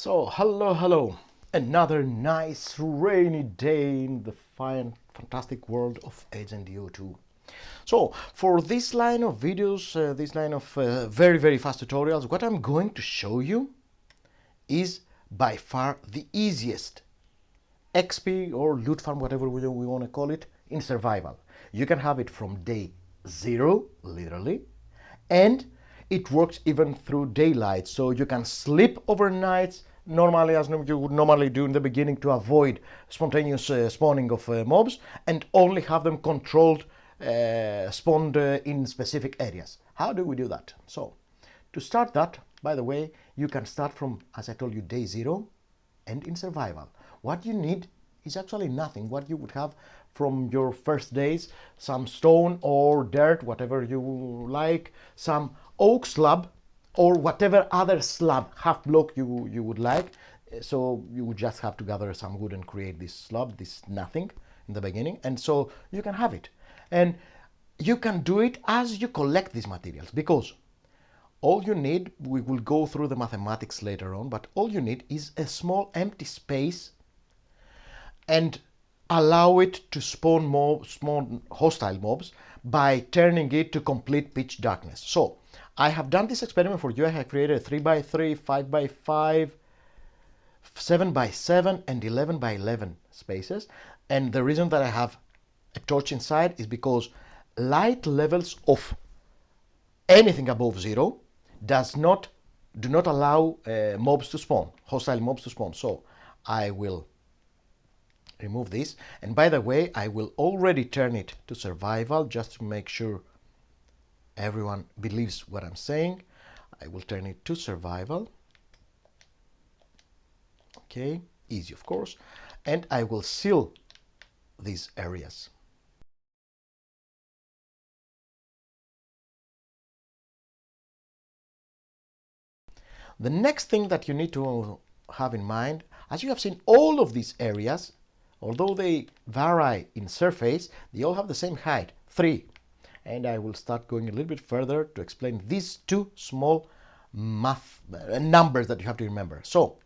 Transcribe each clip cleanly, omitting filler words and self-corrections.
So, hello. Another nice rainy day in the fine, fantastic world of Day0. So, for this line of videos, this line of very fast tutorials, what I'm going to show you is by far the easiest XP or loot farm, whatever we want to call it, in survival. You can have it from day 0, literally, and it works even through daylight. So you can sleep overnight normally, as you would normally do in the beginning, to avoid spontaneous spawning of mobs, and only have them controlled, spawned in specific areas. How do we do that? So to start that, by the way, you can start from, as I told you, day 0 and in survival. What you need is actually nothing. What you would have from your first days: some stone or dirt, whatever you like, some oak slab, or whatever other slab, half block you would like. So you would just have to gather some wood and create this slab, this nothing in the beginning, and so you can have it. And you can do it as you collect these materials, because all you need, we will go through the mathematics later on, but all you need is a small empty space, and allow it to spawn more small hostile mobs by turning it to complete pitch darkness. So I have done this experiment for you. I have created 3x3, 5x5, 7x7, and 11x11 spaces. And the reason that I have a torch inside is because light levels of anything above 0 do not allow mobs to spawn, hostile mobs to spawn. So I will remove this, and by the way, I will already turn it to survival just to make sure everyone believes what I'm saying. I will turn it to survival. Okay, easy of course, and I will seal these areas. The next thing that you need to have in mind, as you have seen, all of these areas, although they vary in surface, they all have the same height, 3. And I will start going a little bit further to explain these two small numbers that you have to remember. So,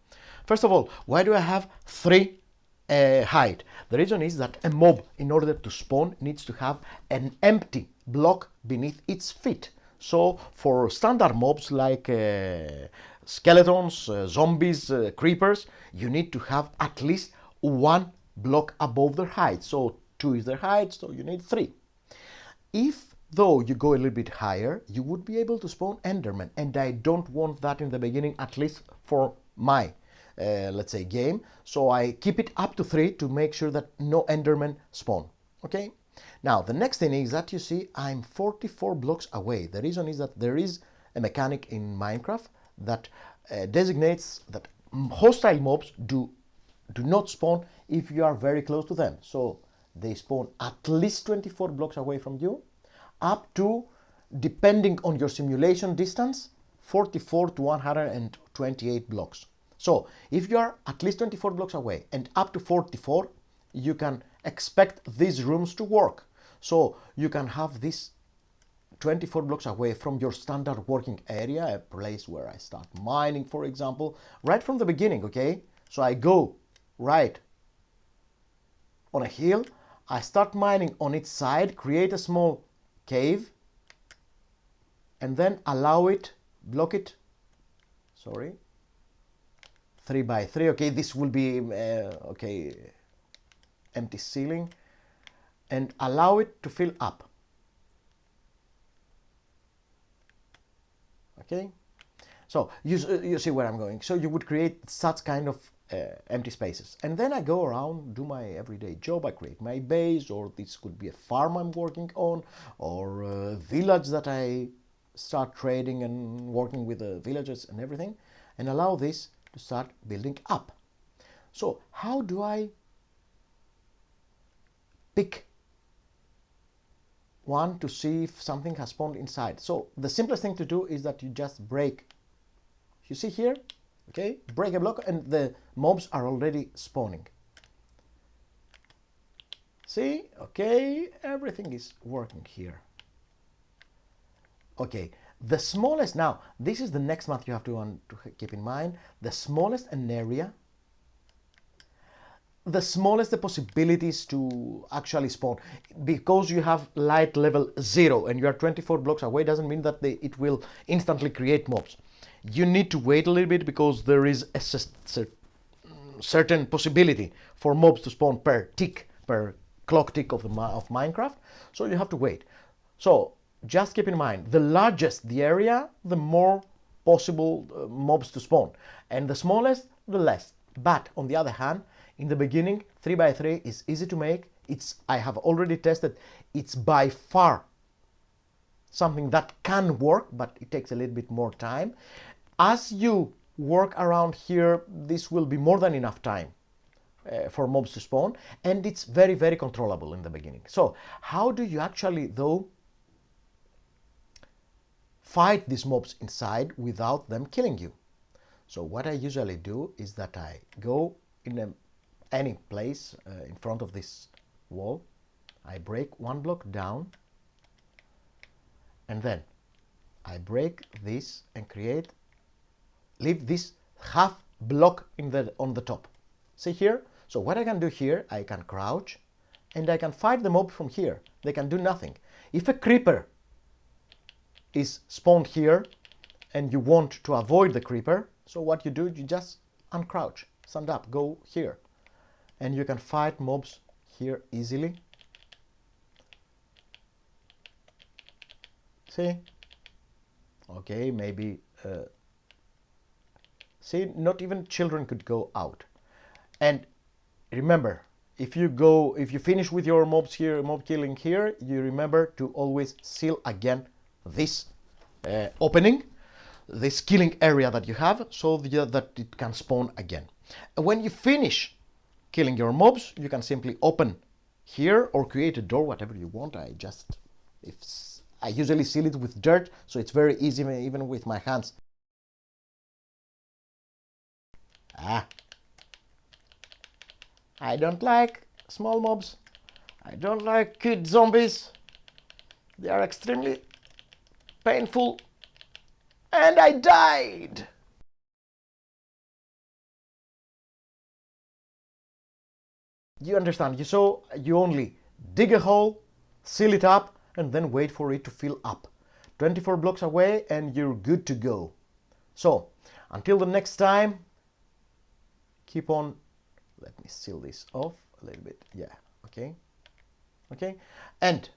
first of all, why do I have 3 height? The reason is that a mob, in order to spawn, needs to have an empty block beneath its feet. So for standard mobs like skeletons, zombies, creepers, you need to have at least 1 block above their height. So 2 is their height, so you need 3. If though you go a little bit higher, you would be able to spawn endermen, and I don't want that in the beginning, at least for my let's say game. So I keep it up to 3 to make sure that no endermen spawn. Okay, now the next thing is that you see I'm 44 blocks away. The reason is that there is a mechanic in Minecraft that designates that hostile mobs do not spawn if you are very close to them. So they spawn at least 24 blocks away from you, up to, depending on your simulation distance, 44 to 128 blocks. So if you are at least 24 blocks away and up to 44, you can expect these rooms to work. So you can have this 24 blocks away from your standard working area, a place where I start mining, for example, right from the beginning. Okay, so I go right on a hill, I start mining on its side, create a small cave, and then allow it, block it, sorry, 3x3. Okay, this will be okay, empty ceiling, and allow it to fill up. Okay, so you see where I'm going. So you would create such kind of empty spaces, and then I go around, do my everyday job. I create my base, or this could be a farm I'm working on, or a village that I start trading and working with the villagers and everything, and allow this to start building up. So how do I pick one to see if something has spawned inside? So the simplest thing to do is that you just break. You see here, okay, break a block and the mobs are already spawning. See, okay, everything is working here. Okay, The smallest, now, this is the next math you have to keep in mind. The smallest an area, the smallest the possibilities to actually spawn. Because you have light level 0 and you are 24 blocks away, doesn't mean that it will instantly create mobs. You need to wait a little bit because there is a certain possibility for mobs to spawn per tick, per clock tick of Minecraft. So you have to wait. So just keep in mind, the largest the area, the more possible mobs to spawn, and the smallest, the less. But on the other hand, in the beginning, 3x3 is easy to make. I have already tested. It's by far something that can work, but it takes a little bit more time. As you work around here, this will be more than enough time for mobs to spawn, and it's very, very controllable in the beginning. So how do you actually, though, fight these mobs inside without them killing you? So what I usually do is that I go in any place in front of this wall. I break one block down, and then I break this and leave this half block on the top. See here? So what I can do here, I can crouch and I can fight the mob from here. They can do nothing. If a creeper is spawned here and you want to avoid the creeper, so what you do, you just uncrouch, stand up, go here, and you can fight mobs here easily. See? Okay, maybe see, not even children could go out. And remember, if you finish with your mobs here, mob killing here, you remember to always seal again this opening, this killing area that you have, so that it can spawn again. And when you finish killing your mobs, you can simply open here or create a door, whatever you want. I usually seal it with dirt, so it's very easy even with my hands. I don't like small mobs. I don't like kid zombies. They are extremely painful. And I died! You understand? So you only dig a hole, seal it up, and then wait for it to fill up. 24 blocks away and you're good to go. So until the next time, keep on. Let me seal this off a little bit. Yeah, okay. And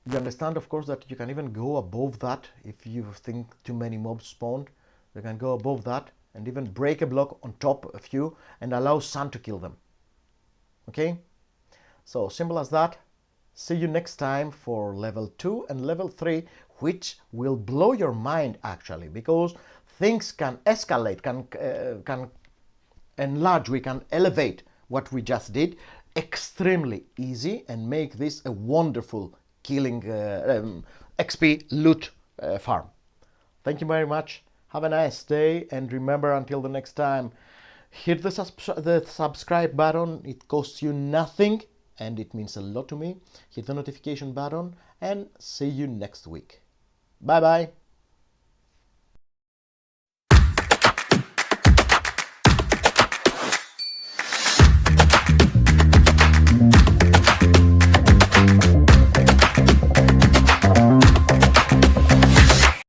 you understand, of course, that you can even go above that. If you think too many mobs spawned, you can go above that and even break a block on top of you and allow sun to kill them. Okay, so simple as that. See you next time for level 2 and level 3, which will blow your mind actually, because things can escalate, can enlarge, we can elevate what we just did extremely easy and make this a wonderful killing XP loot farm. Thank you very much. Have a nice day, and remember, until the next time, hit the subscribe button. It costs you nothing and it means a lot to me. Hit the notification button and see you next week. Bye bye.